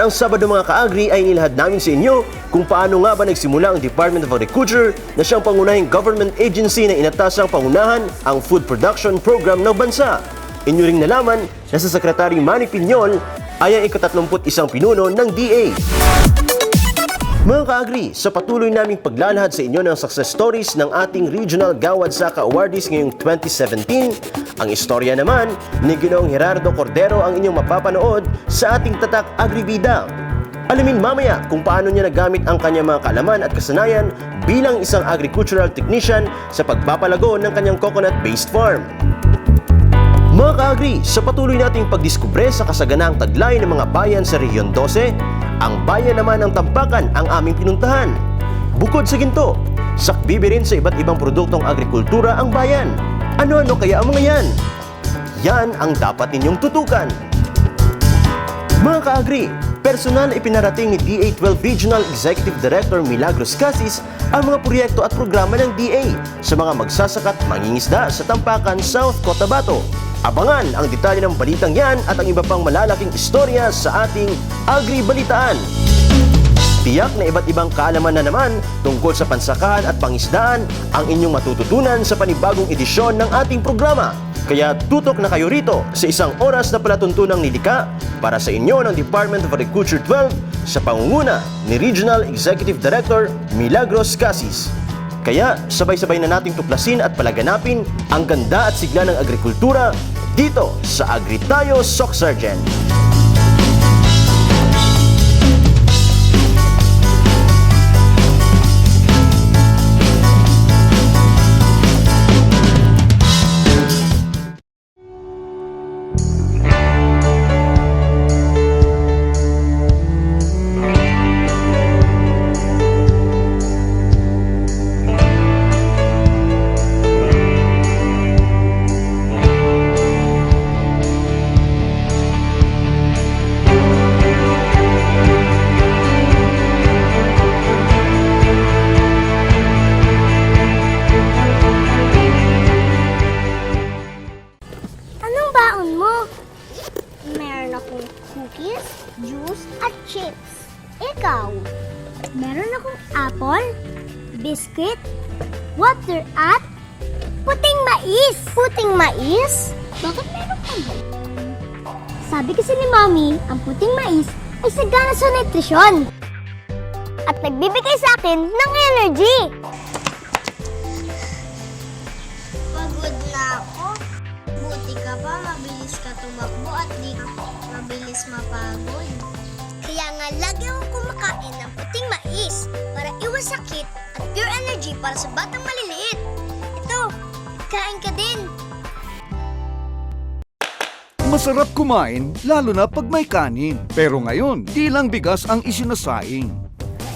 naman ang Sabado mga ka-Agri ay nilahad namin sa inyo kung paano nga ba nagsimula ang Department of Agriculture na siyang pangunahing government agency na inatasang pangunahan ang food production program ng bansa. Inyo ring nalaman na sa Secretary Manny Piñol ay ang ika-31 pinuno ng DA. Mga ka-Agri, sa patuloy naming paglalahad sa inyo ng success stories ng ating Regional Gawad Saka Awardees ngayong 2017, ang istorya naman ni Ginoong Gerardo Cordero ang inyong mapapanood sa ating tatak Agribida. Alamin mamaya kung paano niya nagamit ang kanyang mga kaalaman at kasanayan bilang isang agricultural technician sa pagpapalago ng kanyang coconut-based farm. Mga ka-Agri, sa patuloy nating pagdiskubre sa kasaganahang taglay ng mga bayan sa Region 12, ang bayan naman ng Tampakan ang aming pinuntahan. Bukod sa ginto, sakbibi rin sa iba't ibang produktong agrikultura ang bayan. Ano-ano kaya ang mga yan? Yan ang dapat ninyong tutukan. Mga ka-Agri, personal ipinarating ni DA12 Regional Executive Director Milagros Casis ang mga proyekto at programa ng DA sa mga magsasakat mangingisda sa Tampakan, South Cotabato. Abangan ang detalye ng balitang yan at ang iba pang malalaking istorya sa ating Agri-Balitaan. Tiyak na iba't ibang kaalaman na naman tungkol sa pansakahan at pangisdaan ang inyong matututunan sa panibagong edisyon ng ating programa. Kaya tutok na kayo rito sa isang oras na palatuntunang nilika para sa inyo ng Department of Agriculture 12 sa pangunguna ni Regional Executive Director Milagros Casis. Kaya sabay-sabay na nating tuklasin at palaganapin ang ganda at sigla ng agrikultura dito sa Agri tayo, SOCCSKSARGEN. Meron akong cookies, juice, at chips. Ikaw? Meron akong apple, biscuit, water at puting mais. Puting mais? Bakit meron ka ba? Sabi kasi ni Mami, ang puting mais ay sagana sa nutrisyon. At nagbibigay sa akin ng energy. Pagod na ako. Buti ka pa, mabilis ka tumakbo at di ka mabilis mapagod. Kaya nga lagi akong kumakain ng puting mais para iwas sakit at pure energy para sa batang maliliit. Ito, kain ka din. Masarap kumain, lalo na pag may kanin. Pero ngayon, di lang bigas ang isinasaing.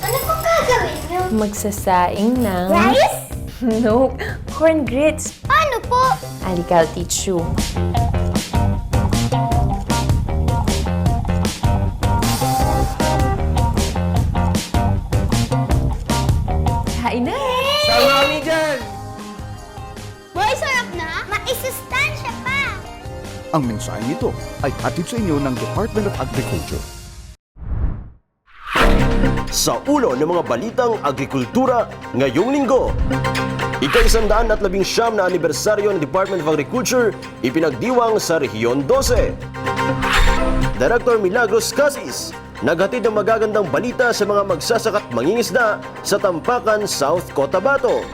Ano pong gagawin niyo? Magsasaing ng... Rice? No, corn grits. Ano po? Halika, I'll teach you. Kain na! Salami dyan! Boy, sarap na? Maisustansya pa. Ang mensahe nito ay hatid sa inyo ng Department of Agriculture. Sa ulo ng mga balitang agrikultura ngayong linggo. Ika-119 na anibersaryo ng Department of Agriculture ipinagdiwang sa Rehiyon 12. Director Milagros Casis naghatid ng magagandang balita sa mga magsasakat mangingisda sa Tampakan, South Cotabato.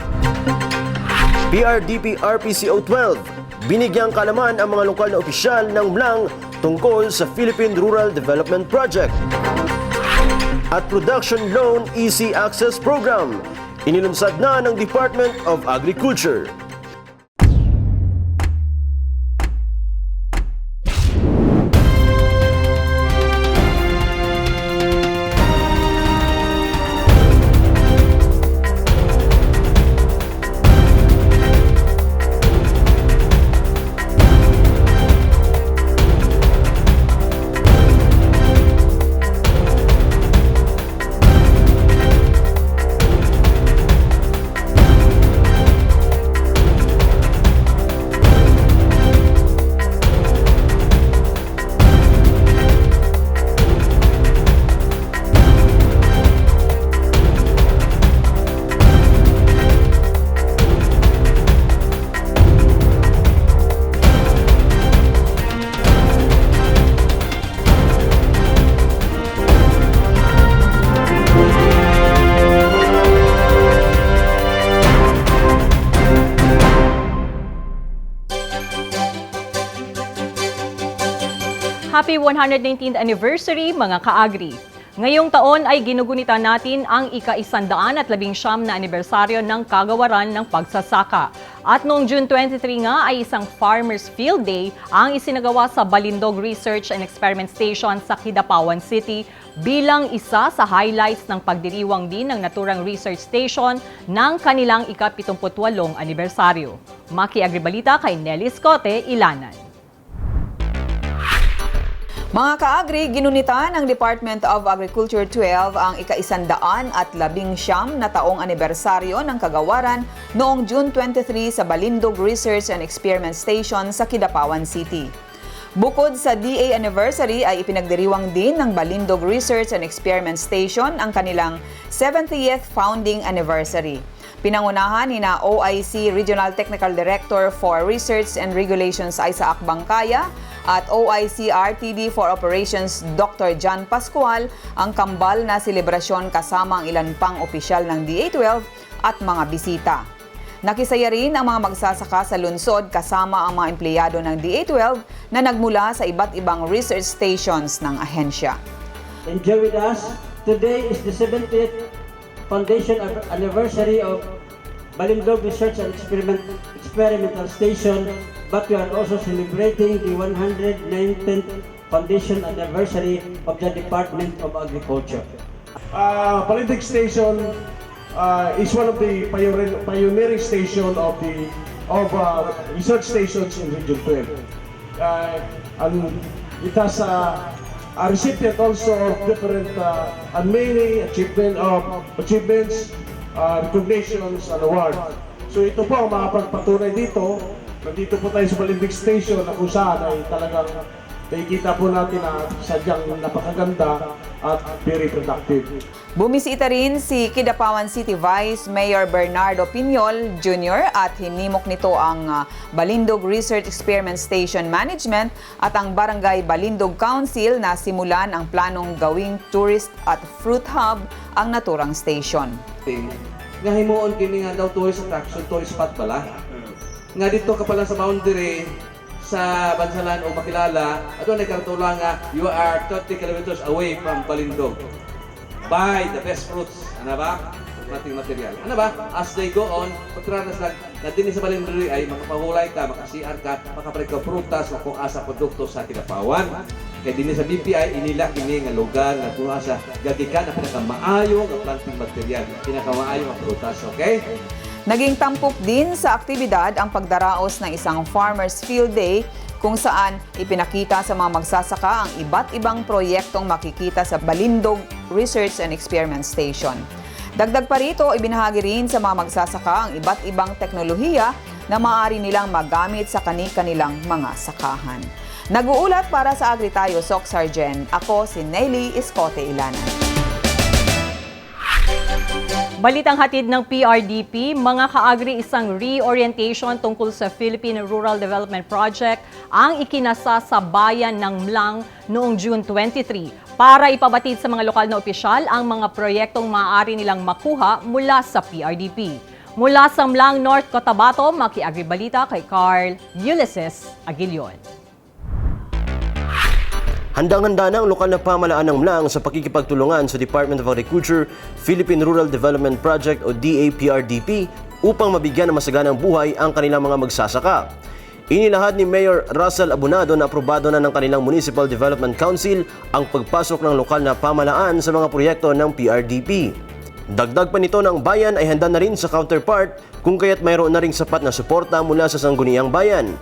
PRDP RPCO 12 binigyang kalaman ang mga lokal na opisyal ng MLANG tungkol sa Philippine Rural Development Project. At Production Loan Easy Access Program, inilunsad na ng Department of Agriculture. Happy 119th anniversary mga ka-Agri! Ngayong taon ay ginugunita natin ang ika-119 na anibersaryo ng kagawaran ng pagsasaka. At noong June 23 nga ay isang Farmers Field Day ang isinagawa sa Balindog Research and Experiment Station sa Kidapawan City bilang isa sa highlights ng pagdiriwang din ng naturang research station ng kanilang ika-78 anibersaryo. Maki-Agribalita kay Nelly Scote, Ilanan. Mga ka-Agri, ginunita ng Department of Agriculture 12 ang ika-119 na taong anibersaryo ng kagawaran noong June 23 sa Balindog Research and Experiment Station sa Kidapawan City. Bukod sa DA anniversary ay ipinagdiriwang din ng Balindog Research and Experiment Station ang kanilang 70th founding anniversary. Pinangunahan ni na OIC Regional Technical Director for Research and Regulations Isaac Bangkaya at OIC RTD for Operations Dr. John Pascual ang kambal na selebrasyon kasama ang ilan pang opisyal ng DA12 at mga bisita. Nakisaya rin ang mga magsasaka sa lungsod kasama ang mga empleyado ng DA12 na nagmula sa iba't ibang research stations ng ahensya. Enjoy with us. Today is the 70th foundation anniversary of Balindog Research and Experimental Station, but we are also celebrating the 119th foundation anniversary of the Department of Agriculture. Balindog Station is one of the pioneering station of research stations in Region 12. And it has a recipient also of different and many achievements, recognitions and awards. So ito po ang mga pagpatunay dito. Nandito po tayo sa Balindog Station na kung saan ay talagang nakikita po natin na sadyang napakaganda at very productive. Bumisita rin si Kidapawan City Vice Mayor Bernardo Piñol Jr. at hinimok nito ang Balindog Research Experiment Station Management at ang Barangay Balindog Council na simulan ang planong gawing tourist at fruit hub ang naturang station. Nga himuon kini nga daw tourist attraction, tourist spot pala. Nga dito ka pala sa boundary sa Bansalan o makilala, ato na kartula nga you are 30 kilometers away from Balindog. Buy the best fruits, ano ba? Mating material. Ano ba? As they go on, pagtranas na din sa Balindog ay makapahulay ka, makasiar ka, makapalig ka prutas o kung asa produkto sa Kidapawan. Kaya din sa BPI, inila kini nga lugar na kung asa gagikan ang pinakamaayo ng planting material, pinakamaayo ang prutas, okay? Naging tampok din sa aktibidad ang pagdaraos ng isang Farmers Field Day kung saan ipinakita sa mga magsasaka ang iba't ibang proyektong makikita sa Balindog Research and Experiment Station. Dagdag pa rito, ibinahagi rin sa mga magsasaka ang iba't ibang teknolohiya na maaari nilang magamit sa kani-kanilang mga sakahan. Nag-uulat para sa Agri tayo, SOCCSKSARGEN. Ako si Nelly Scote, Ilanan. Balitang hatid ng PRDP, mga ka-Agri, isang reorientation tungkol sa Philippine Rural Development Project ang ikinasa sa bayan ng Mlang noong June 23 para ipabatid sa mga lokal na opisyal ang mga proyektong maaari nilang makuha mula sa PRDP. Mula sa Mlang, North Cotabato, Maki-Agribalita kay Carl Ulysses Aguilion. Handang-handa na ang lokal na pamahalaan ng Mlang sa pakikipagtulungan sa Department of Agriculture, Philippine Rural Development Project o DAPRDP upang mabigyan ng masaganang buhay ang kanilang mga magsasaka. Inilahad ni Mayor Russell Abunado na aprobado na ng kanilang Municipal Development Council ang pagpasok ng lokal na pamahalaan sa mga proyekto ng PRDP. Dagdag pa nito ng bayan ay handa na rin sa counterpart kung kaya't mayroon na ring sapat na suporta mula sa sangguniang bayan.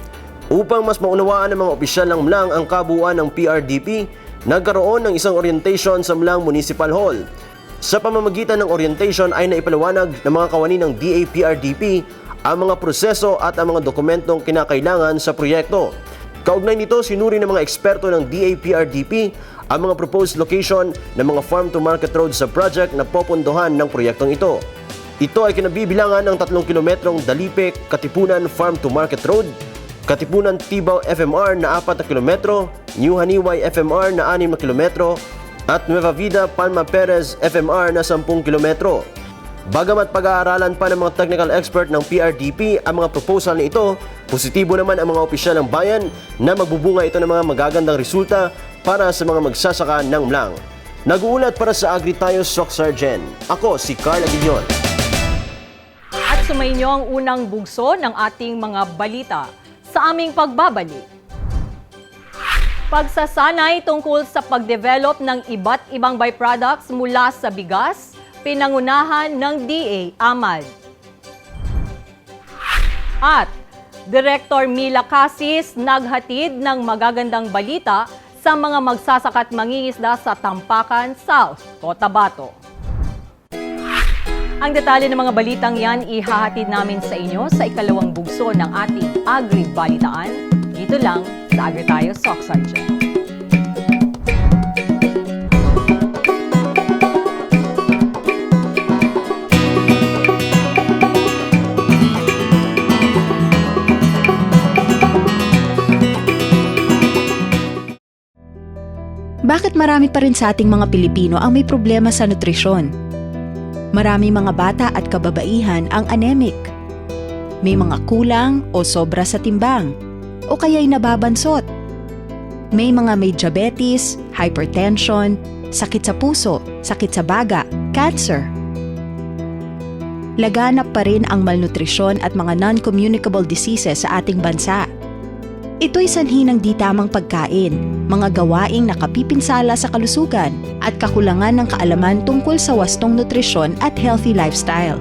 Upang mas maunawaan ng mga opisyal ng Mlang ang kabuuan ng PRDP, nagkaroon ng isang orientation sa Mlang Municipal Hall. Sa pamamagitan ng orientation ay naipaliwanag ng mga kawani ng DAPRDP ang mga proseso at ang mga dokumentong kinakailangan sa proyekto. Kaugnay nito, sinuri ng mga eksperto ng DAPRDP ang mga proposed location ng mga farm-to-market roads sa project na popondohan ng proyektong ito. Ito ay kinabibilangan ng 3 kilometrong Dalipe-Katipunan Farm-to-Market Road, Katipunan Tibaw FMR na 4 na kilometro, New Haniway FMR na 6 na kilometro, at Nueva Vida Palma Perez FMR na 10 kilometro. Bagamat pag-aaralan pa ng mga technical expert ng PRDP ang mga proposal na ito, Positibo naman ang mga opisyal ng bayan na magbubunga ito ng mga magagandang resulta para sa mga magsasaka ng mlang. Nag-uulat para sa Agri tayo, SOCCSKSARGEN. Ako si Carl Aguillon. At sumainyo ang unang bugso ng ating mga balita sa aming pagbabalik. Pagsasanay tungkol sa pag-develop ng iba't ibang byproducts mula sa bigas, pinangunahan ng DA Amad. At Director Mila Casis naghatid ng magagandang balita sa mga magsasaka at mangingisda sa Tampakan South, Cotabato. Ang detalye ng mga balitang yan ihahatid namin sa inyo sa ikalawang bugso ng ating Agri Balitaan, dito lang sa Agri tayo, SOCCSKSARGEN. Bakit marami pa rin sa ating mga Pilipino ang may problema sa nutrisyon? Marami mga bata at kababaihan ang anemic. May mga kulang o sobra sa timbang, o kaya'y nababansot. May mga may diabetes, hypertension, sakit sa puso, sakit sa baga, cancer. Laganap pa rin ang malnutrisyon at mga non-communicable diseases sa ating bansa. Ito'y sanhi ng di tamang pagkain, mga gawaing nakapipinsala sa kalusugan at kakulangan ng kaalaman tungkol sa wastong nutrisyon at healthy lifestyle.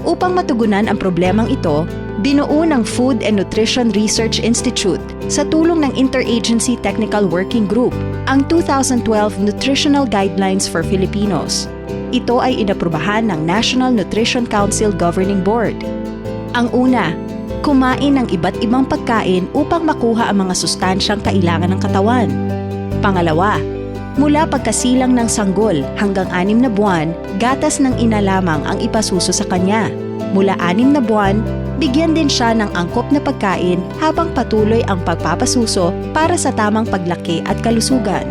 Upang matugunan ang problemang ito, binuo ng Food and Nutrition Research Institute sa tulong ng Interagency Technical Working Group ang 2012 Nutritional Guidelines for Filipinos. Ito ay inaprubahan ng National Nutrition Council Governing Board. Ang una, kumain ng iba't ibang pagkain upang makuha ang mga sustansyang kailangan ng katawan. Pangalawa, mula pagkasilang ng sanggol hanggang 6 na buwan, gatas ng ina lamang ang ipasuso sa kanya. Mula 6 na buwan, bigyan din siya ng angkop na pagkain habang patuloy ang pagpapasuso para sa tamang paglaki at kalusugan.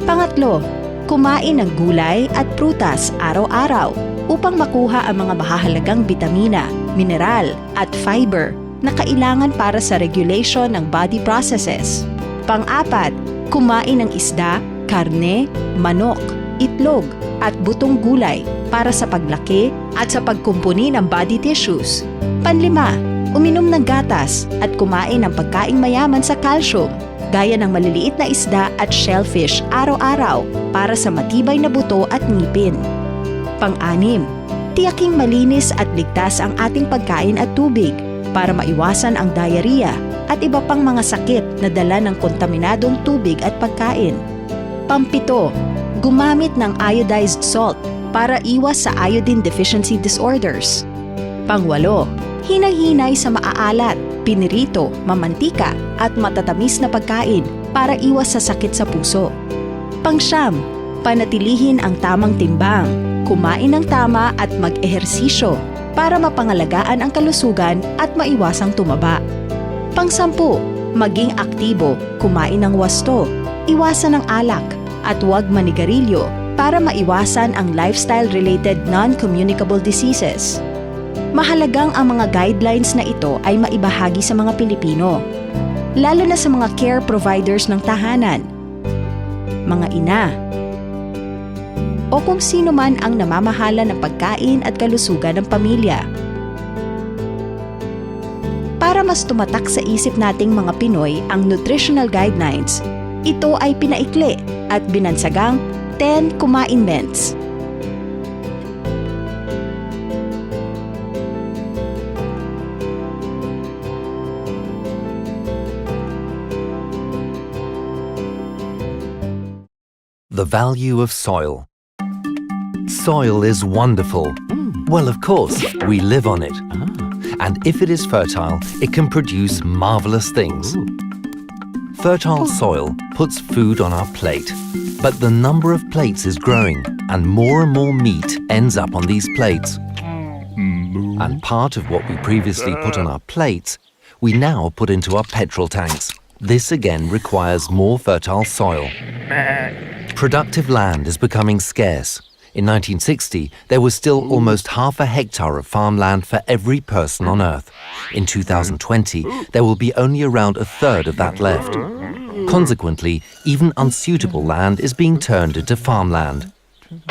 Pangatlo, kumain ng gulay at prutas araw-araw upang makuha ang mga mahahalagang bitamina, mineral at fiber na kailangan para sa regulation ng body processes. Pang-apat, kumain ng isda, karne, manok, itlog at butong gulay para sa paglaki at sa pagkumpuni ng body tissues. Panlima, uminom ng gatas at kumain ng pagkaing mayaman sa calcium, gaya ng maliliit na isda at shellfish araw-araw para sa matibay na buto at ngipin. Pang-anim, tiyaking malinis at ligtas ang ating pagkain at tubig para maiwasan ang diarrhea at iba pang mga sakit na dala ng kontaminadong tubig at pagkain. Pampito, gumamit ng iodized salt para iwas sa iodine deficiency disorders. Pangwalo, hinay-hinay sa maaalat, pinirito, mamantika at matatamis na pagkain para iwas sa sakit sa puso. Pangsyam, panatilihin ang tamang timbang, kumain ng tama at mag-ehersisyo para mapangalagaan ang kalusugan at maiwasang tumaba. Pang-10, maging aktibo, kumain ng wasto, iwasan ng alak, at huwag manigarilyo para maiwasan ang lifestyle-related non-communicable diseases. Mahalagang ang mga guidelines na ito ay maibahagi sa mga Pilipino, lalo na sa mga care providers ng tahanan, mga ina, o kung sino man ang namamahala ng pagkain at kalusugan ng pamilya. Para mas tumatak sa isip nating mga Pinoy ang nutritional guidelines, ito ay pinaikli at binansagang 10 Kumainments. The value of soil. Soil is wonderful. Well, of course, we live on it. And if it is fertile, it can produce marvelous things. Fertile soil puts food on our plate. But the number of plates is growing, and more meat ends up on these plates. And part of what we previously put on our plates, we now put into our petrol tanks. This again requires more fertile soil. Productive land is becoming scarce. In 1960, there was still almost half a hectare of farmland for every person on Earth. In 2020, there will be only around a third of that left. Consequently, even unsuitable land is being turned into farmland.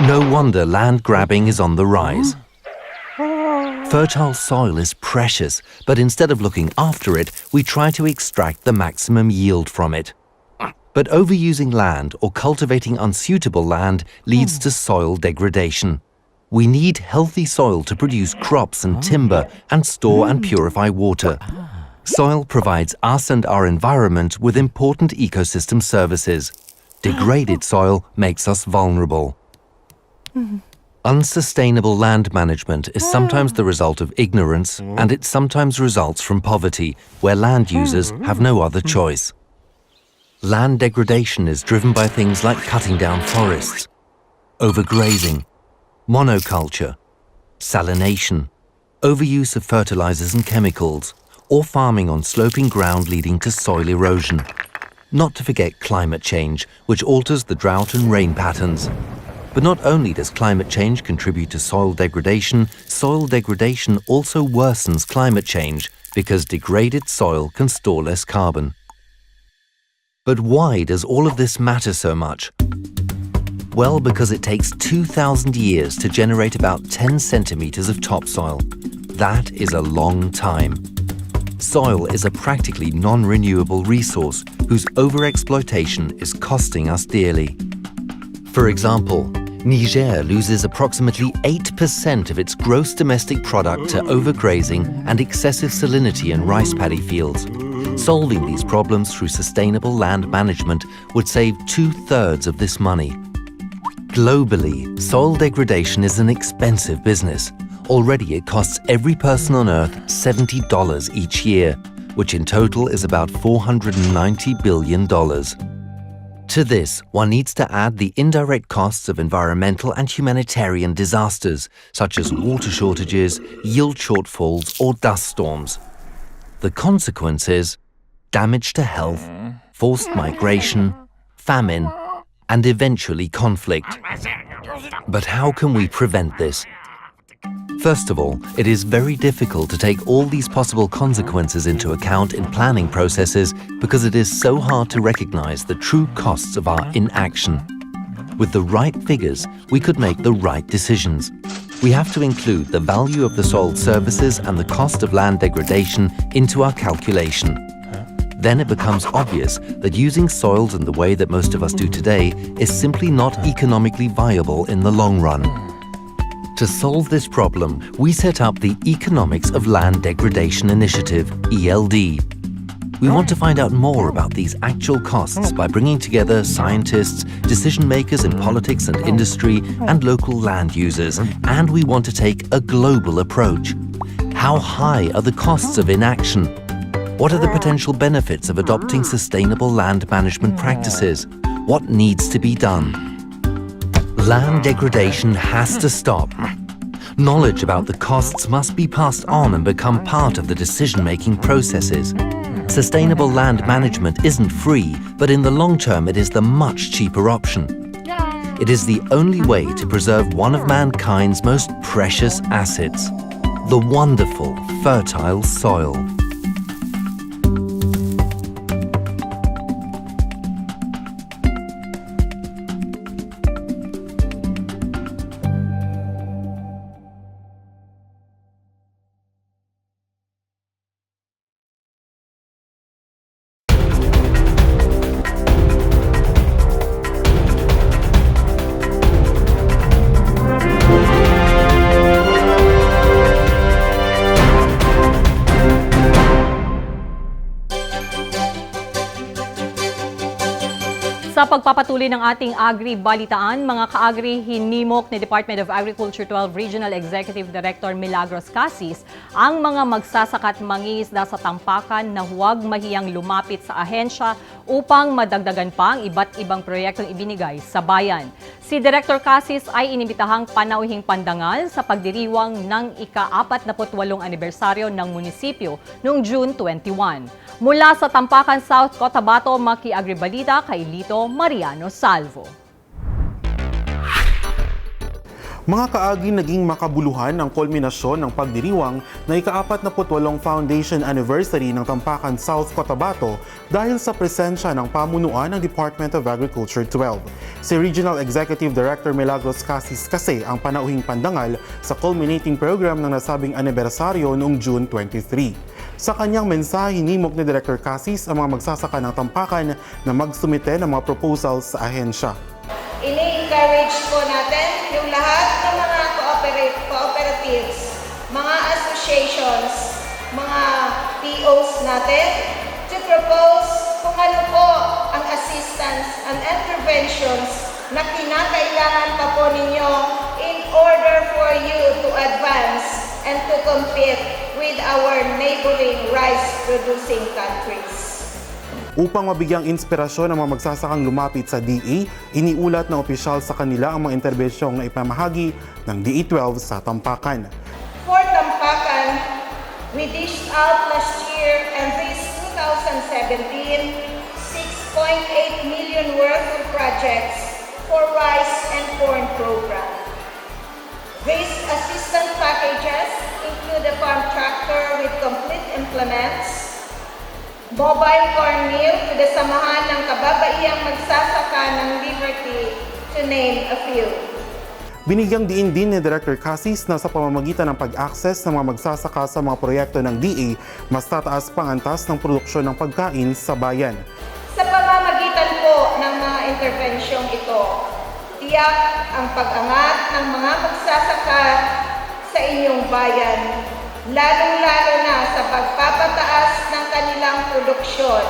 No wonder land grabbing is on the rise. Fertile soil is precious, but instead of looking after it, we try to extract the maximum yield from it. But overusing land or cultivating unsuitable land leads to soil degradation. We need healthy soil to produce crops and timber and store and purify water. Soil provides us and our environment with important ecosystem services. Degraded soil makes us vulnerable. Unsustainable land management is sometimes the result of ignorance, and it sometimes results from poverty, where land users have no other choice. Land degradation is driven by things like cutting down forests, overgrazing, monoculture, salination, overuse of fertilizers and chemicals, or farming on sloping ground leading to soil erosion. Not to forget climate change, which alters the drought and rain patterns. But not only does climate change contribute to soil degradation also worsens climate change because degraded soil can store less carbon. But why does all of this matter so much? Well, because it takes 2,000 years to generate about 10 centimeters of topsoil. That is a long time. Soil is a practically non-renewable resource whose overexploitation is costing us dearly. For example, Niger loses approximately 8% of its gross domestic product to overgrazing and excessive salinity in rice paddy fields. Solving these problems through sustainable land management would save 2/3 of this money. Globally, soil degradation is an expensive business. Already it costs every person on Earth $70 each year, which in total is about $490 billion. To this, one needs to add the indirect costs of environmental and humanitarian disasters, such as water shortages, yield shortfalls, or dust storms. The consequence is damage to health, forced migration, famine, and eventually conflict. But how can we prevent this? First of all, it is very difficult to take all these possible consequences into account in planning processes because it is so hard to recognize the true costs of our inaction. With the right figures, we could make the right decisions. We have to include the value of the soil services and the cost of land degradation into our calculation. Then it becomes obvious that using soils in the way that most of us do today is simply not economically viable in the long run. To solve this problem, we set up the Economics of Land Degradation Initiative, ELD. We want to find out more about these actual costs by bringing together scientists, decision makers in politics and industry, and local land users, and we want to take a global approach. How high are the costs of inaction? What are the potential benefits of adopting sustainable land management practices? What needs to be done? Land degradation has to stop. Knowledge about the costs must be passed on and become part of the decision-making processes. Sustainable land management isn't free, but in the long term it is the much cheaper option. It is the only way to preserve one of mankind's most precious assets, the wonderful, fertile soil. Sa pagpapatuloy ng ating Agri Balitaan, mga ka-Agri, hinimok ni Department of Agriculture 12 Regional Executive Director Milagros Casis ang mga magsasaka at mangingisda sa Tampakan na huwag mahiyang lumapit sa ahensya upang madagdagan pa ang iba't ibang proyektong ibinigay sa bayan. Si Director Casis ay inimbitahang panauhing pandangal sa pagdiriwang ng ika-48 anibersaryo ng munisipyo noong June 21. Mula sa Tampakan South, Cotabato, maki-Agri Balita kay Lito Mariano Salvo. Mga kaagi, naging makabuluhan ang kulminasyon ng pagdiriwang na ika-48 Foundation Anniversary ng Tampakan South Cotabato dahil sa presensya ng pamunuan ng Department of Agriculture 12. Si Regional Executive Director Milagros Casis kasi ang panauhing pandangal sa culminating program ng nasabing anibersaryo noong June 23. Sa kanyang mensahe, hinimok ni Director Casis ang mga magsasaka ng Tampakan na magsumite ng mga proposals sa ahensya. Ini-encourage po natin yung lahat ng mga cooperatives, mga associations, mga POs natin to propose kung ano po ang assistance and interventions na kinakailangan pa po ninyo in order for you to advance and to compete with our neighboring rice-producing countries. Upang mabigyang inspirasyon ang mga magsasakang lumapit sa DA, iniulat ng opisyal sa kanila ang mga interbensyong na ipamahagi ng DA-12 sa Tampakan. For Tampakan, we dished out last year and this 2017, 6.8 million worth of projects for rice and corn program. These assistance packages include a farm tractor with complete implements, mobile corn mill to the samahan ng kababaihang magsasaka ng Liberty, to name a few. Binigyang diin din ni Director Casis na sa pamamagitan ng pag-access ng mga magsasaka sa mga proyekto ng DA, mas tataas pang antas ng produksyon ng pagkain sa bayan. Sa pamamagitan po ng mga intervensyong ito, tiyak ang pag-angat ng mga magsasaka sa inyong bayan, lalong-lalo na sa pagpapataas ng kanilang produksyon.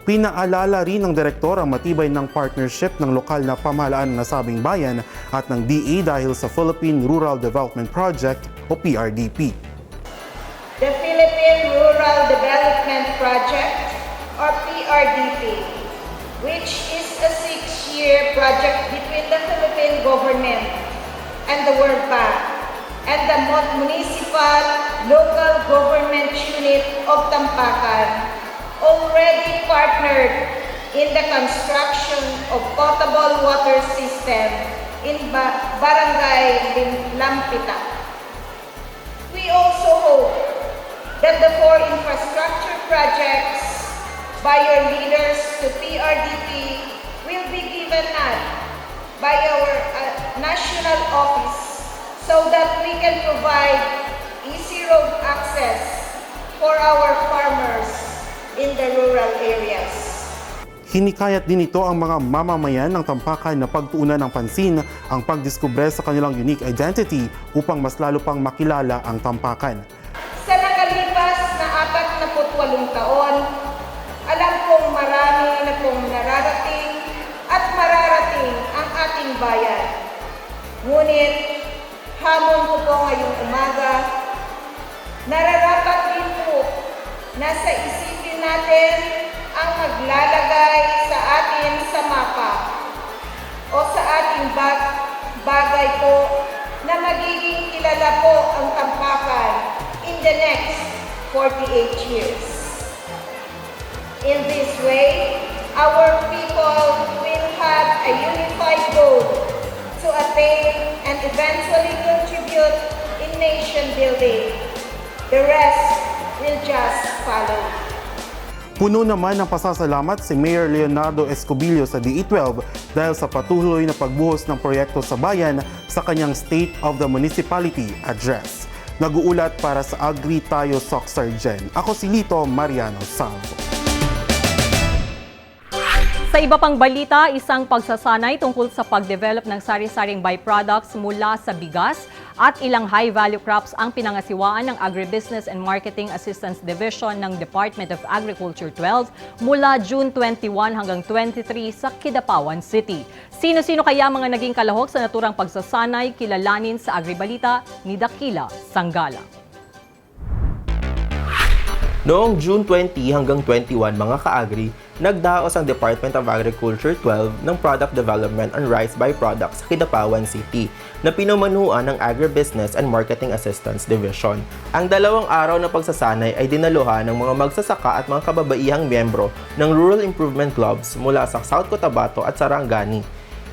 Pinaalala rin ng direktor ang matibay ng partnership ng lokal na pamahalaan ng nasabing bayan at ng DA dahil sa Philippine Rural Development Project o PRDP. The Philippine Rural Development Project or PRDP, which is a 6-year project between the Philippine government and the World Bank and the municipal local government unit of Tampakan, already partnered in the construction of potable water system in Barangay Lampita. We also hope that the 4 infrastructure projects by your leaders to PRDP will be given out by our national office so that we can provide easy road access for our farmers in the rural areas. Hinikayat din ito ang mga mamamayan ng Tampakan na pagtuunan ng pansin ang pagdiskubre sa kanilang unique identity upang mas lalo pang makilala ang Tampakan. Sa nakalipas na 48 taon, alam kong marami na pong nararating at mararating ang ating bayan. Ngunit, hamon ko po ngayong umaga, nararapat din po na sa isipin natin ang maglalagay sa atin sa mapa o sa ating bagay po na magiging kilala po ang Tampakan in the next 48 years. In this way, our people will have a unified goal to attain and eventually contribute in nation building. The rest will just follow. Puno naman ng pasasalamat si Mayor Leonardo Escobillo sa DA-12 dahil sa patuloy na pagbuhos ng proyekto sa bayan sa kanyang State of the Municipality Address. Nag-uulat para sa Agri tayo SOCCSKSARGEN. Ako si Lito Mariano Salvo. Sa iba pang balita, isang pagsasanay tungkol sa pag-develop ng sari-saring byproducts mula sa bigas at ilang high-value crops ang pinangasiwaan ng Agribusiness and Marketing Assistance Division ng Department of Agriculture 12 mula June 21 hanggang 23 sa Kidapawan City. Sino-sino kaya mga naging kalahok sa naturang pagsasanay? Kilalanin sa Agribalita ni Dakila Sanggala. Noong June 20 hanggang 21 mga ka-agri, nagdaos ang Department of Agriculture 12 ng Product Development and Rice Byproducts sa Kidapawan City na pinumanuan ng Agribusiness and Marketing Assistance Division. Ang 2 araw na pagsasanay ay dinaluhan ng mga magsasaka at mga kababaihang miyembro ng Rural Improvement Clubs mula sa South Cotabato at Sarangani.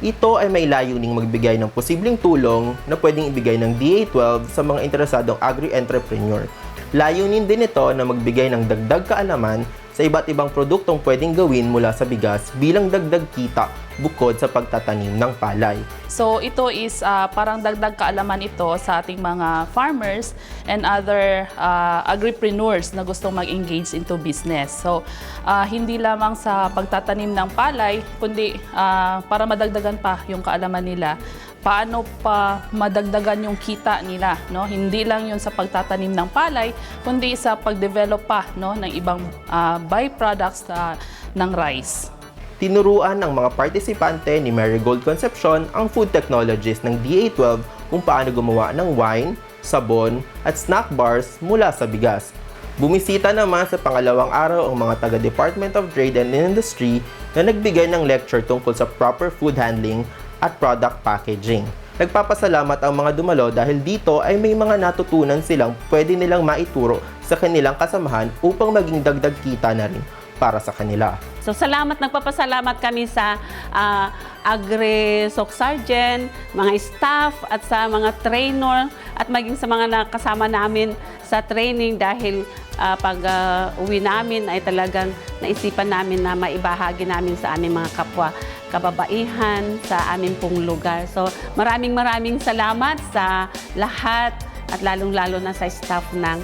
Ito ay may layuning magbigay ng posibleng tulong na pwedeng ibigay ng DA12 sa mga interesadong agri-entrepreneur. Layunin din ito na magbigay ng dagdag kaalaman sa iba't ibang produktong pwedeng gawin mula sa bigas bilang dagdag kita bukod sa pagtatanim ng palay. So ito is parang dagdag kaalaman ito sa ating mga farmers and other agripreneurs na gustong mag-engage into business. So hindi lamang sa pagtatanim ng palay, kundi para madagdagan pa yung kaalaman nila, paano pa madagdagan yung kita nila, no? Hindi lang yun sa pagtatanim ng palay, kundi sa pag-develop pa, no, ng ibang byproducts ng rice. Tinuruan ng mga partisipante ni Marigold Concepcion ang food technologies ng DA12 kung paano gumawa ng wine, sabon at snack bars mula sa bigas. Bumisita naman sa pangalawang araw ang mga taga-Department of Trade and Industry na nagbigay ng lecture tungkol sa proper food handling at product packaging. Nagpapasalamat ang mga dumalo dahil dito ay may mga natutunan silang pwede nilang maituro sa kanilang kasamahan upang maging dagdag kita na rin para sa kanila. So nagpapasalamat kami sa Agri SOCCSKSARGEN, mga staff at sa mga trainer at maging sa mga nakasama namin sa training dahil pag uwi namin ay talagang naisipan namin na maibahagi namin sa aming mga kapwa kababaihan sa aming pong lugar. So maraming salamat sa lahat at lalong-lalo na sa staff ng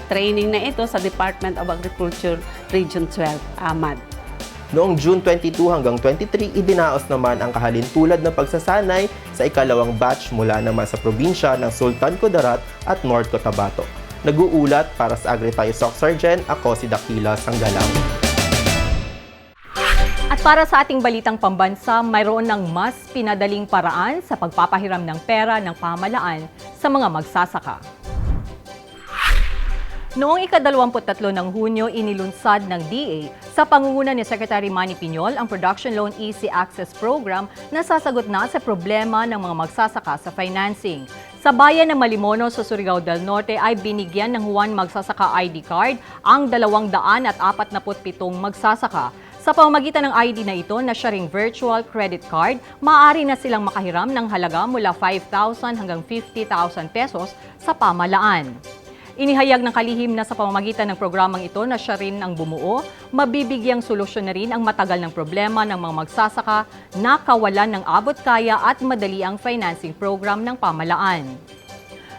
training na ito sa Department of Agriculture Region 12, AMAD. Noong June 22 hanggang 23, idinaos naman ang kahalintulad na pagsasanay sa ikalawang batch mula naman sa probinsya ng Sultan Kudarat at North Cotabato. Nag-uulat para sa Agri tayo SOCCSKSARGEN, ako si Dakila Sanggalang. At para sa ating balitang pambansa, mayroon ng mas pinadaling paraan sa pagpapahiram ng pera ng pamahalaan sa mga magsasaka. Noong ika-23 ng Hunyo, inilunsad ng DA sa pangunguna ni Secretary Manny Piñol ang Production Loan Easy Access Program na sasagot na sa problema ng mga magsasaka sa financing. Sa bayan ng Malimono sa Surigao del Norte ay binigyan ng Juan Magsasaka ID card ang 247 magsasaka. Sa pamamagitan ng ID na ito na siya ring virtual credit card, maaari na silang makahiram ng halaga mula 5,000 hanggang 50,000 pesos sa pamahalaan. Inihayag ng kalihim na sa pamamagitan ng programang ito na siya rin ang bumuo, mabibigyang solusyon na rin ang matagal ng problema ng mga magsasaka na kawalan ng abot kaya at madali ang financing program ng pamahalaan.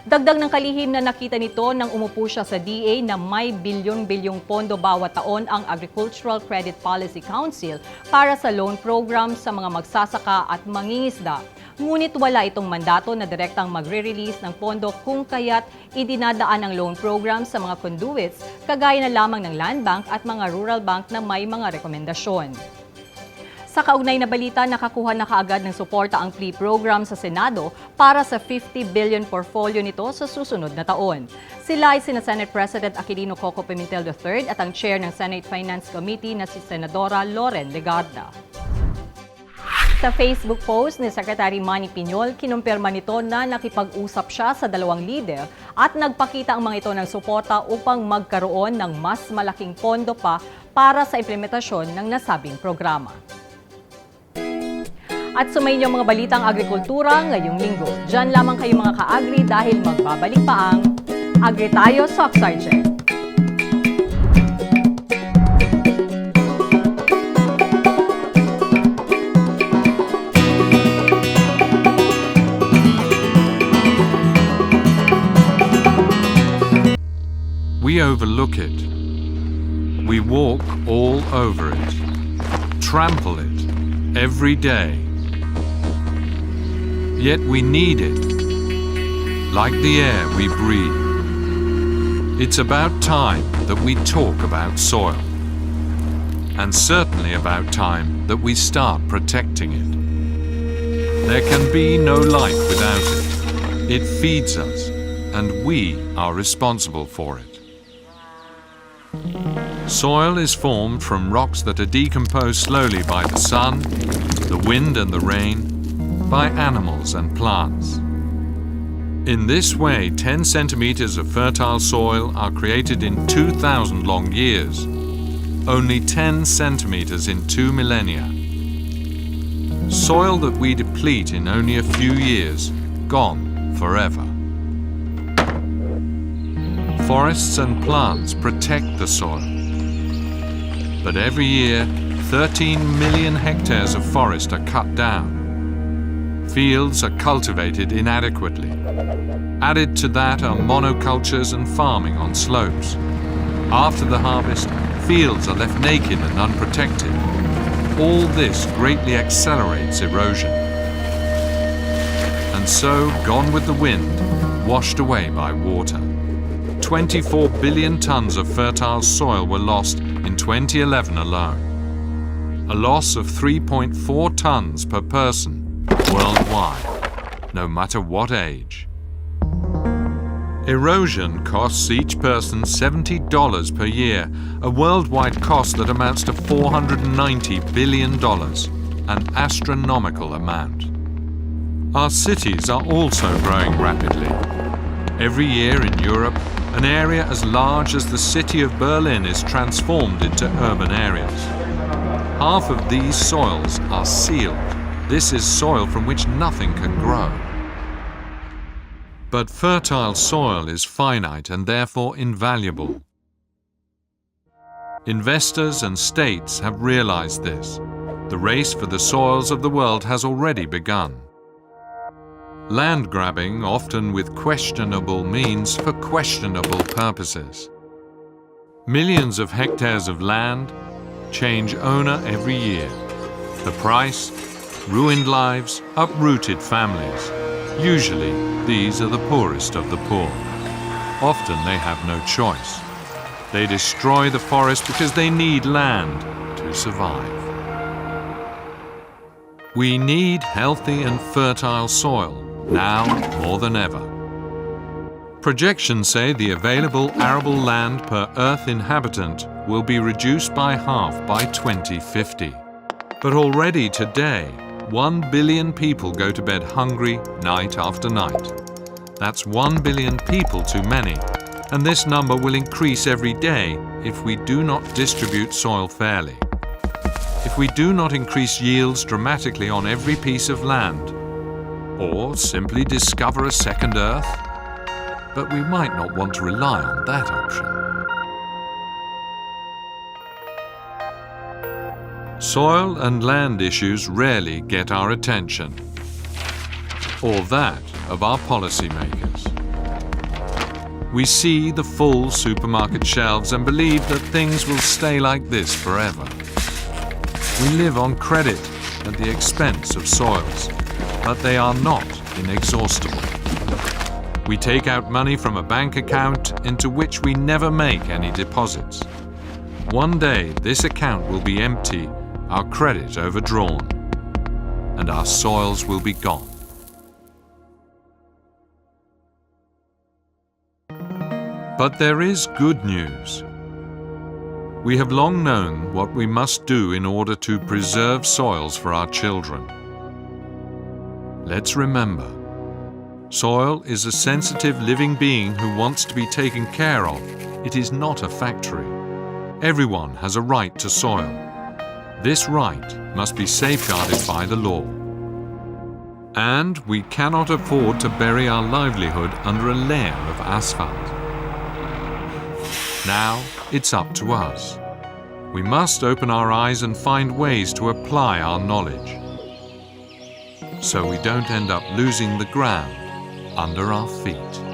Dagdag ng kalihim na nakita nito nang umupo siya sa DA na may bilyon-bilyong pondo bawat taon ang Agricultural Credit Policy Council para sa loan program sa mga magsasaka at mangingisda. Ngunit wala itong mandato na direktang magre-release ng pondo kung kaya't idinadaan ang loan program sa mga conduits kagaya na lamang ng Land Bank at mga Rural Bank na may mga rekomendasyon. Sa kaugnay na balita, nakakuha na kaagad ng suporta ang PLEA program sa Senado para sa 50 billion portfolio nito sa susunod na taon. Sila ay sina Senate President Aquilino Coco Pimentel III at ang Chair ng Senate Finance Committee na si Senadora Loren Legarda. Sa Facebook post ni Secretary Manny Piñol, kinumpirma nito na nakipag-usap siya sa dalawang leader at nagpakita ang mga ito ng suporta upang magkaroon ng mas malaking pondo pa para sa implementasyon ng nasabing programa. At sumayin niyo mga balitang agrikultura ngayong linggo. Diyan lamang kayo mga ka-agri dahil magbabalik pa ang Agri tayo SOCCSKSARGEN. We overlook it. We walk all over it, trample it every day. Yet we need it, like the air we breathe. It's about time that we talk about soil, and certainly about time that we start protecting it. There can be no life without it. It feeds us, and we are responsible for it. Soil is formed from rocks that are decomposed slowly by the sun, the wind and the rain, by animals and plants. In this way, 10 centimeters of fertile soil are created in 2,000 long years, only 10 centimeters in 2 millennia. Soil that we deplete in only a few years, gone forever. Forests and plants protect the soil. But every year, 13 million hectares of forest are cut down. Fields are cultivated inadequately. Added to that are monocultures and farming on slopes. After the harvest, fields are left naked and unprotected. All this greatly accelerates erosion. And so, gone with the wind, washed away by water. 24 billion tons of fertile soil were lost in 2011 alone. A loss of 3.4 tons per person worldwide, no matter what age. Erosion costs each person $70 per year, a worldwide cost that amounts to $490 billion, an astronomical amount. Our cities are also growing rapidly. Every year in Europe, an area as large as the city of Berlin is transformed into urban areas. Half of these soils are sealed. This is soil from which nothing can grow. But fertile soil is finite and therefore invaluable. Investors and states have realized this. The race for the soils of the world has already begun. Land grabbing, often with questionable means for questionable purposes. Millions of hectares of land change owner every year. The price? Ruined lives, uprooted families. Usually, these are the poorest of the poor. Often they have no choice. They destroy the forest because they need land to survive. We need healthy and fertile soil, now more than ever. Projections say the available arable land per Earth inhabitant will be reduced by half by 2050. But already today, 1 billion people go to bed hungry night after night. That's 1 billion people too many, and this number will increase every day if we do not distribute soil fairly. If we do not increase yields dramatically on every piece of land, or simply discover a second Earth, but we might not want to rely on that option. Soil and land issues rarely get our attention, or that of our policymakers. We see the full supermarket shelves and believe that things will stay like this forever. We live on credit at the expense of soils, but they are not inexhaustible. We take out money from a bank account into which we never make any deposits. One day this account will be empty, our credit overdrawn, and our soils will be gone. But there is good news. We have long known what we must do in order to preserve soils for our children. Let's remember, soil is a sensitive living being who wants to be taken care of. It is not a factory. Everyone has a right to soil. This right must be safeguarded by the law. And we cannot afford to bury our livelihood under a layer of asphalt. Now it's up to us. We must open our eyes and find ways to apply our knowledge, so we don't end up losing the ground under our feet.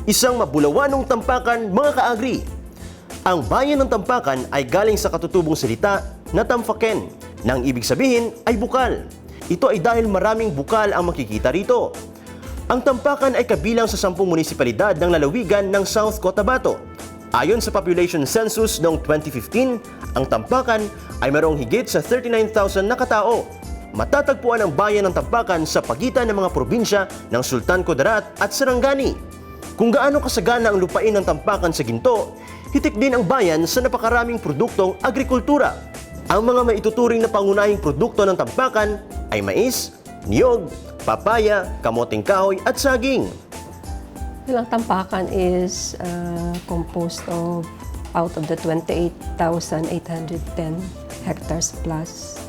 isang mabulawanong tampakan, mga ka-agri. Ang bayan ng Tampakan ay galing sa katutubong salita na tampaken, na ang ibig sabihin ay bukal. Ito ay dahil maraming bukal ang makikita rito. Ang Tampakan ay kabilang sa 10 munisipalidad ng lalawigan ng South Cotabato. Ayon sa population census noong 2015, ang Tampakan ay mayroong higit sa 39,000 na katao. Matatagpuan ang bayan ng Tampakan sa pagitan ng mga probinsya ng Sultan Kudarat at Sarangani. Kung gaano kasagana ang lupain ng Tampakan sa ginto, hitik din ang bayan sa napakaraming produktong agrikultura. Ang mga maituturing na pangunahing produkto ng Tampakan ay mais, niyog, papaya, kamoting kahoy at saging. Ang Tampakan is composed of out of the 28,810 hectares plus,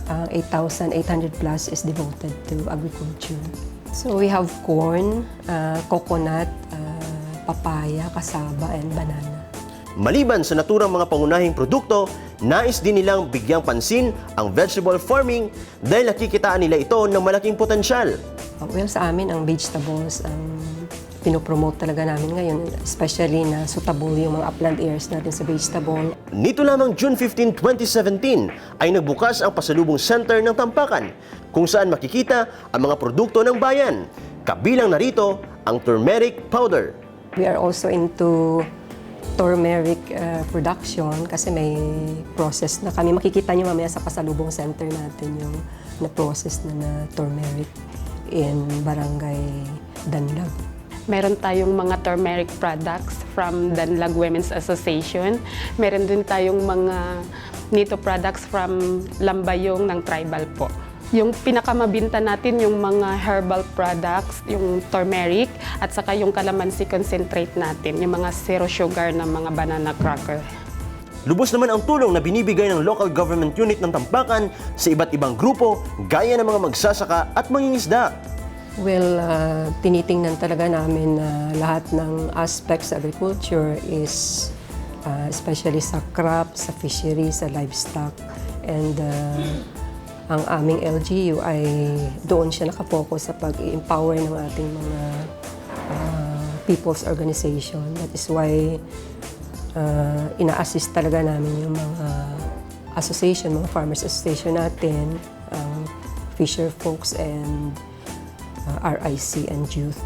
8,800 plus is devoted to agriculture. So we have corn, coconut, papaya, cassava, and banana. Maliban sa naturang mga pangunahing produkto, nais din nilang bigyang pansin ang vegetable farming dahil nakikitaan nila ito ng malaking potensyal. Well, sa amin, ang vegetables ang pinopromote talaga namin ngayon, especially na suitable yung mga upland areas natin sa vegetable. Nito lamang June 15, 2017 ay nagbukas ang pasalubong center ng Tampakan kung saan makikita ang mga produkto ng bayan. Kabilang narito ang turmeric powder. We are also into turmeric production kasi may process na kami. Makikita nyo mamaya sa pasalubong center natin yung na-process na turmeric in Barangay Danlag. Meron tayong mga turmeric products from Danlag Women's Association. Meron din tayong mga nito products from Lambayong ng Tribal po. Yung pinakamabinta natin yung mga herbal products, yung turmeric, at saka yung calamansi concentrate natin, yung mga zero sugar na mga banana cracker. Lubos naman ang tulong na binibigay ng local government unit ng Tampakan sa iba't ibang grupo gaya ng mga magsasaka at mangingisda. Well, tinitingnan talaga namin na lahat ng aspects sa agriculture is especially sa crop, sa fishery, sa livestock, and ang aming LGU ay doon siya nakapokus sa pag-empower ng ating mga people's organization. That is why ina-assist talaga namin yung mga association, mga farmers association natin, fisher folks and RIC and youth.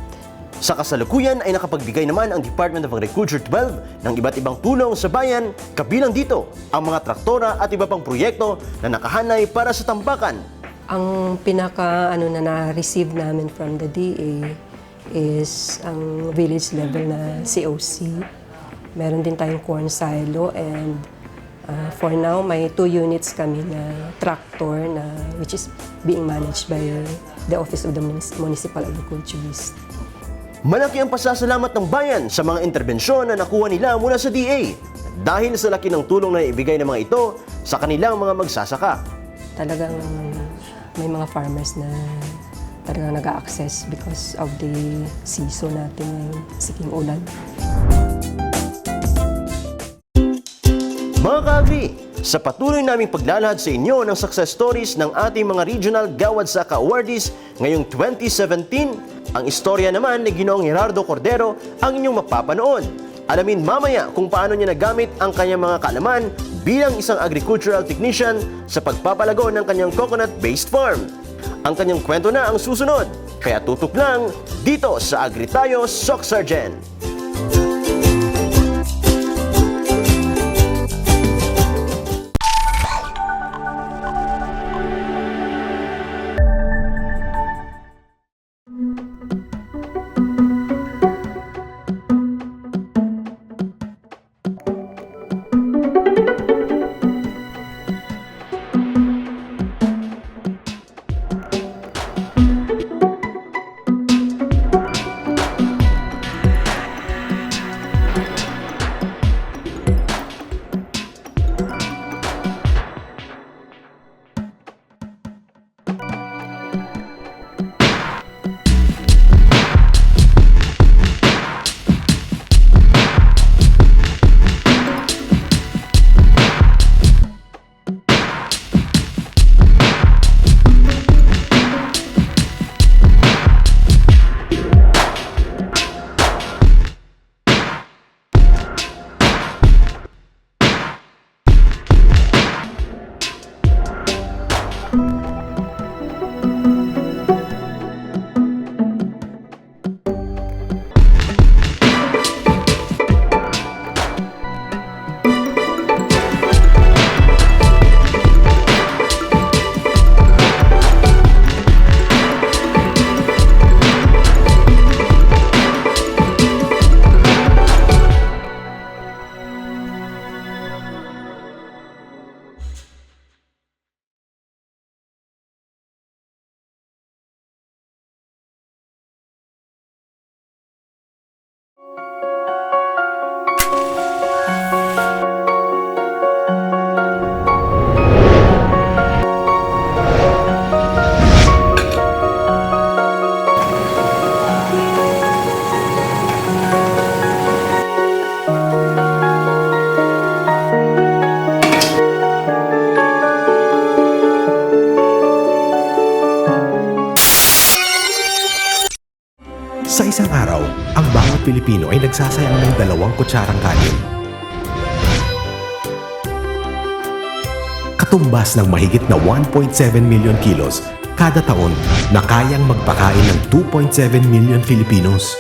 Sa kasalukuyan ay nakapagbigay naman ang Department of Agriculture 12 ng iba't ibang tulong sa bayan, kabilang dito ang mga traktora at iba pang proyekto na nakahanay para sa Tampakan. Ang pinaka na na-receive namin from the DA is ang village level na COC. Meron din tayong corn silo and for now may 2 units kami na tractor na which is being managed by the Office of the Municipal Agriculturist. Malaki ang pasasalamat ng bayan sa mga interbensyon na nakuha nila mula sa DA dahil sa laki ng tulong na ibigay ng mga ito sa kanilang mga magsasaka. Talagang may mga farmers na talagang nag-a-access because of the season natin ngayong siking ulan. Mga ka-agri, sa patuloy naming paglalahad sa inyo ng success stories ng ating mga regional Gawad Saka Awardees ngayong 2017, ang istorya naman ni Ginoong Gerardo Cordero ang inyong mapapanood. Alamin mamaya kung paano niya nagamit ang kanyang mga kaalaman bilang isang agricultural technician sa pagpapalago ng kanyang coconut-based farm. Ang kanyang kwento na ang susunod, kaya tutok lang dito sa Agri Tayo, SOCCSKSARGEN. Sa isang araw, ang bawat Pilipino ay nagsasayang ng 2 kutsarang kanin. Katumbas ng mahigit na 1.7 million kilos kada taon na kayang magpakain ng 2.7 million Filipinos.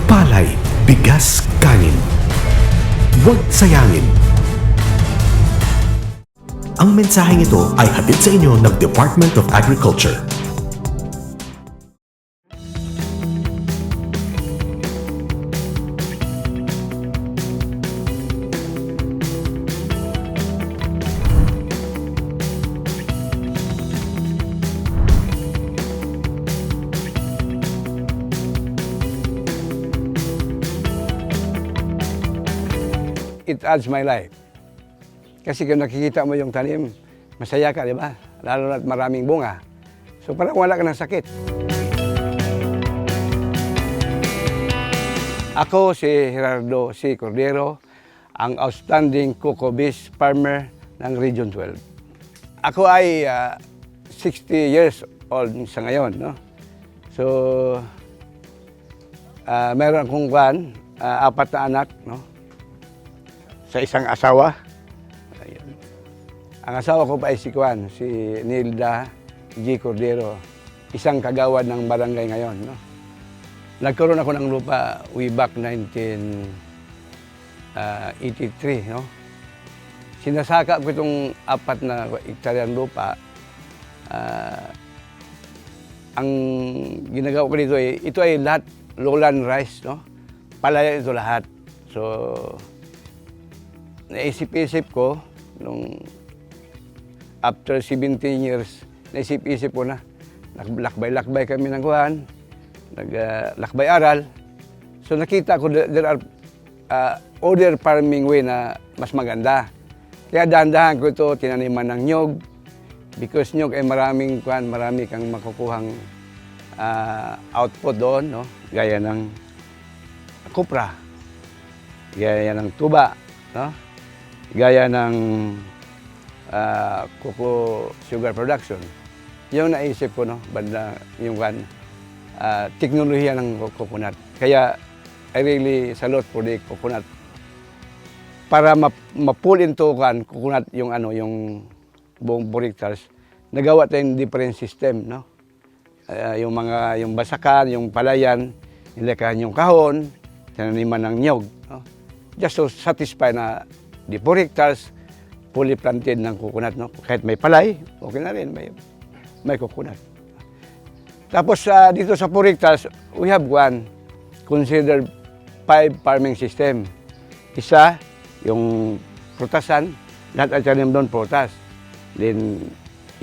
Palay, bigas, kanin. Huwag sayangin. Ang mensaheng ito ay hatid sa inyo ng Department of Agriculture. It adds my life. Kasi kung nakikita mo yung tanim, masaya ka, di ba? Lalo na't maraming bunga. So parang wala ka ng sakit. Ako si Gerardo C. Cordero, ang outstanding cocoa beans farmer ng Region 12. Ako ay 60 years old sa ngayon, no? So, meron akong 4 na anak, no? Sa isang asawa. Ayun. Ang asawa ko pa ay si Nilda G. Cordero, isang kagawad ng barangay ngayon. No? Nagkaroon ako ng lupa way back 1983. No? Sinasaka ko itong 4 na hektaryang lupa. Ang ginagawa ko dito ito ay lahat lowland rice. No? Palaya ito lahat. So, naisip-isip ko, nung after 17 years, naisip-isip ko na, naglakbay-lakbay kami ng kuhan, naglakbay-aral. So nakita ko there are other farming way na mas maganda. Kaya dahan-dahan ko ito, tinaniman ng nyog, because nyog ay marami kang makukuhang output doon, no? Gaya ng kupra, gaya ng tuba, no? Gaya ng cocoa sugar production. Yung naisip ko, no, banda yung teknolohiya ng coconut. Kaya I really salute for the coconut. Para ma-pull into coconut yung buong hectares, nagawa tayong different system, no? Yung basakan, yung palayan, nilakahan yung kahon, tinaniman ng nyog, no? Just to satisfy na the 4 hectares fully planted ng coconut, no? Kahit may palay, okay na rin, may coconut. Tapos dito sa 4 hectares, we have considered 5 farming system. Isa, yung prutasan, lahat at tanim doon prutas. Then,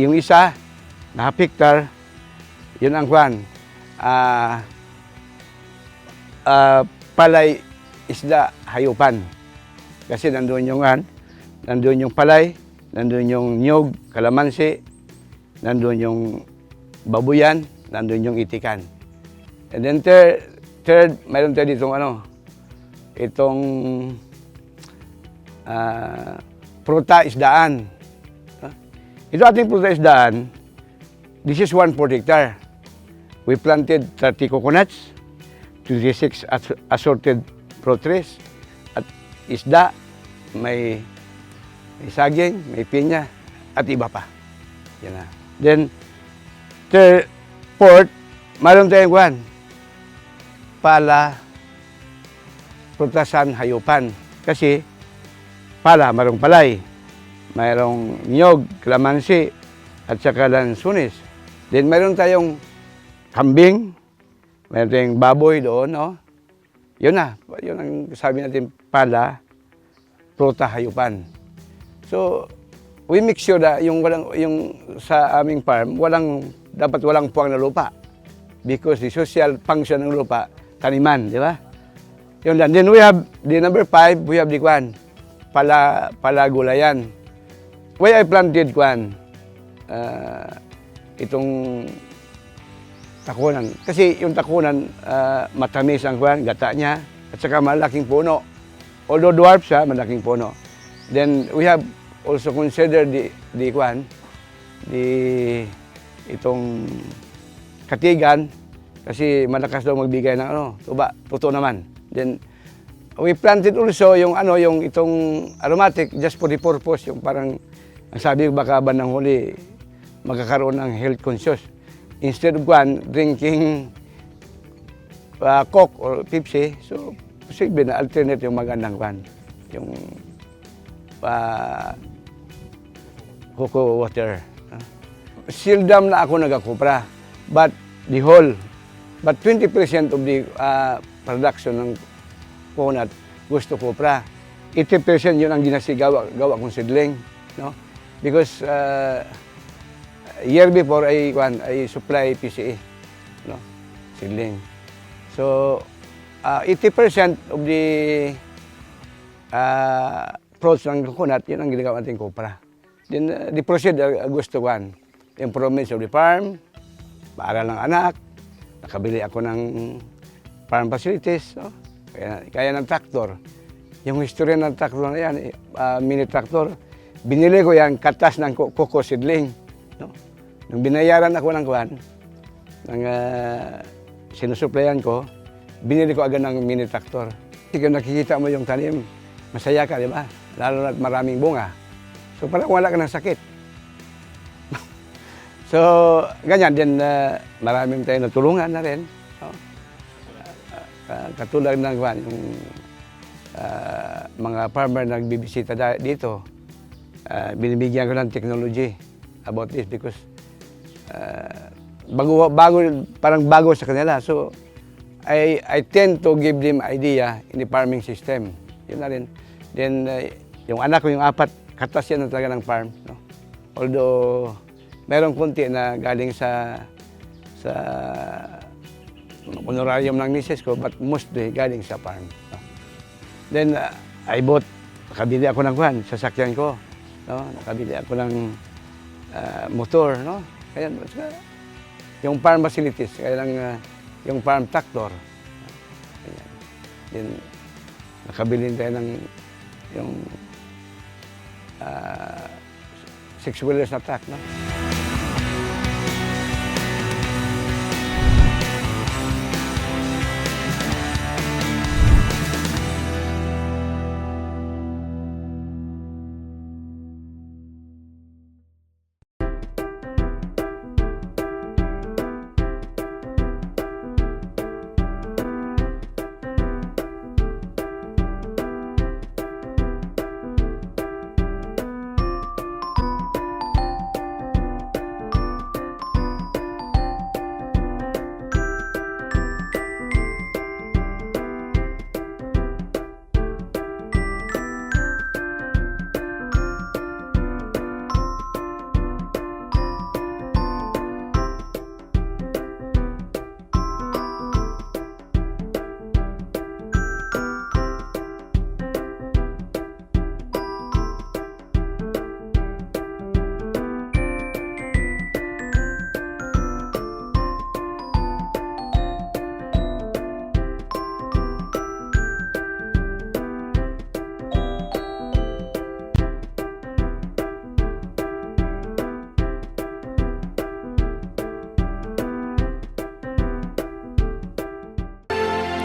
yung isa, na half hectare, yun ang palay, isda, hayupan. Kasi nandun yung palay, nandun yung nyog, kalamansi, nandun yung babuyan, nandun yung itikan. And then third, mayroon tayo ditong itong pruta isdaan. Ito ating pruta isdaan, this is 1/4 hectare. We planted 30 coconuts, 26 assorted fruit trees, at isda, may saging, may pinya, at iba pa. Yan na. Then, fourth, mayroon tayong pala, prutasan, hayupan. Kasi, pala, mayroong palay, mayroong nyog, kalamansi, at saka lansunis. Then, mayroon tayong kambing, mayroon tayong baboy doon, no? Yun na, yun ang sabi natin, pala, pruta, hayupan. So, we make sure na yung sa aming farm, dapat walang puwang na lupa. Because the social function ng lupa, taniman, di ba? Yun lang. Then we have, the number 5, we have the palagulayan. Why I planted itong takunan. Kasi yung takunan, matamis ang gata niya, at saka malaking puno. Although dwarf siya, malaking puno. Then we have also considered itong katigan kasi malakas daw magbigay ng tuba, puto naman. Then we planted also yung itong aromatic just for the purpose, yung parang ang sabi baka bandang huli magkakaroon ng health conscious. Instead of drinking Coke or Pepsi, so posible na alternate yung magandang yung cocoa water. Seal dam na ako nagakupra, but 20% of the production ng coconut gusto kupra. 80% yun ang gawa kong seedling, no? Because year before I supply PCA, no? Seedling. So 80% of the fruits ng coconut, yun ang ginagawa natin kupra. Then the procedure gusto ko, improvements of the farm, paaral ng anak, nakabili ako ng farm facilities, no? Kaya ng tractor. Yung history ng tractor na yan, mini tractor, binili ko yan, katas ng cocoa seedling. No? Nung binayaran ako ng sinusuplayan ko, binili ko agad ng mini tractor. Kung nakikita mo yung tanim, masaya ka, di ba? Lalo na't maraming bunga. So parang wala ka ng sakit. So, ganyan din, maraming tayo natulungan na rin. No? Katulad ng yung mga farmer na nagbibisita dito, binibigyan ko ng technology about this because parang bago sa kanila. So, I tend to give them idea in the farming system. Yun na rin. Then, yung anak ko, yung 4, katas yan talaga ng farm. No? Although, merong kunti na galing sa honorarium ng misis ko, but mostly galing sa farm. No? Then, nakabili ako ng sasakyan ko. No? Nakabili ako ng motor. No? Kaya, yung farm facilities, kaya lang yung farm tractor. Then, nakabili tayo ng yung 6-wheelers na truck. No?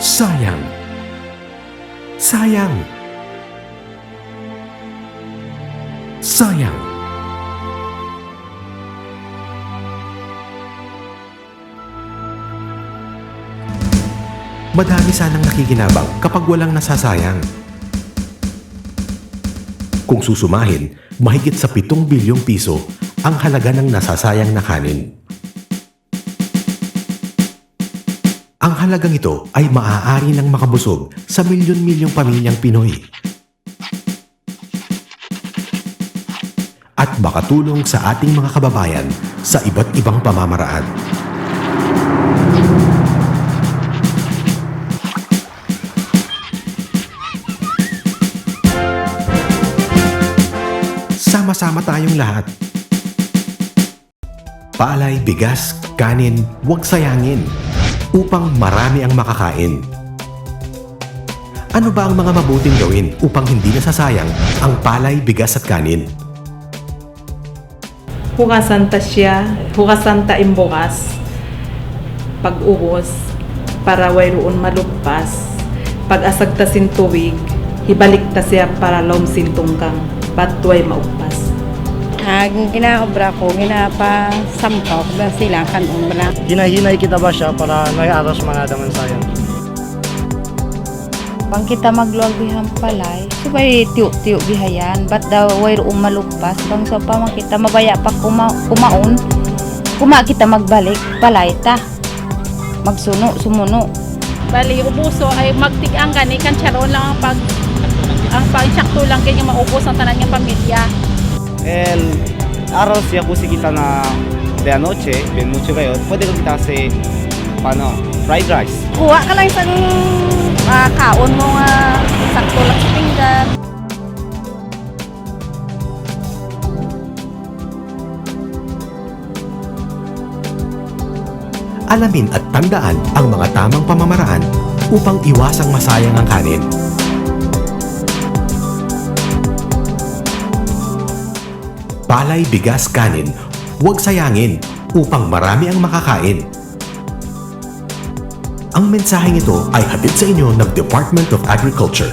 Sayang. Sayang. Sayang. Madami sanang nakikinabang kapag walang nasasayang. Kung susumahin, mahigit sa 7 bilyong piso ang halaga ng nasasayang na kanin. Ang halagang ito ay maaari nang makabusog sa milyon-milyong pamilyang Pinoy. At makatulong sa ating mga kababayan sa iba't ibang pamamaraan. Sama-sama tayong lahat. Palay, bigas, kanin, huwag sayangin upang marami ang makakain. Ano ba ang mga mabuting gawin upang hindi nasasayang ang palay, bigas at kanin? Hugasan ta siya, hugasan ta imbukas, pag-ugos, para wayroon malugpas. Pag-asag ta sin tuwig, hibalik ta siya para lomsin tungkang, batway maugpas. Ginaobra ko, ginapasampaw na sila kanon bala. Hinahinay kita ba siya para nag-aras manadaman sayo? Pang kita magluwag bihang palay, subay tiyo-tiyo bihayan, ba't daw wayroong malugpas, bang so pa kita mabaya pa kumaon, kita magbalik, palay ta, magsuno, sumuno. Bali, ubuso ay magtigang gani, kan charon lang ang pag-insakto lang kanya maubos ang tanan ng pamilya. El arroz ya kusi kita na de anoche, bien mucho kayo, pwede ko kita kasi fried rice. Kuha ka lang isang kaon mo nga sakto lang sa pinggan. Alamin at tandaan ang mga tamang pamamaraan upang iwasang masayang ang kanin. Palay, bigas, kanin, huwag sayangin upang marami ang makakain. Ang mensaheng ito ay hatid sa inyo ng Department of Agriculture.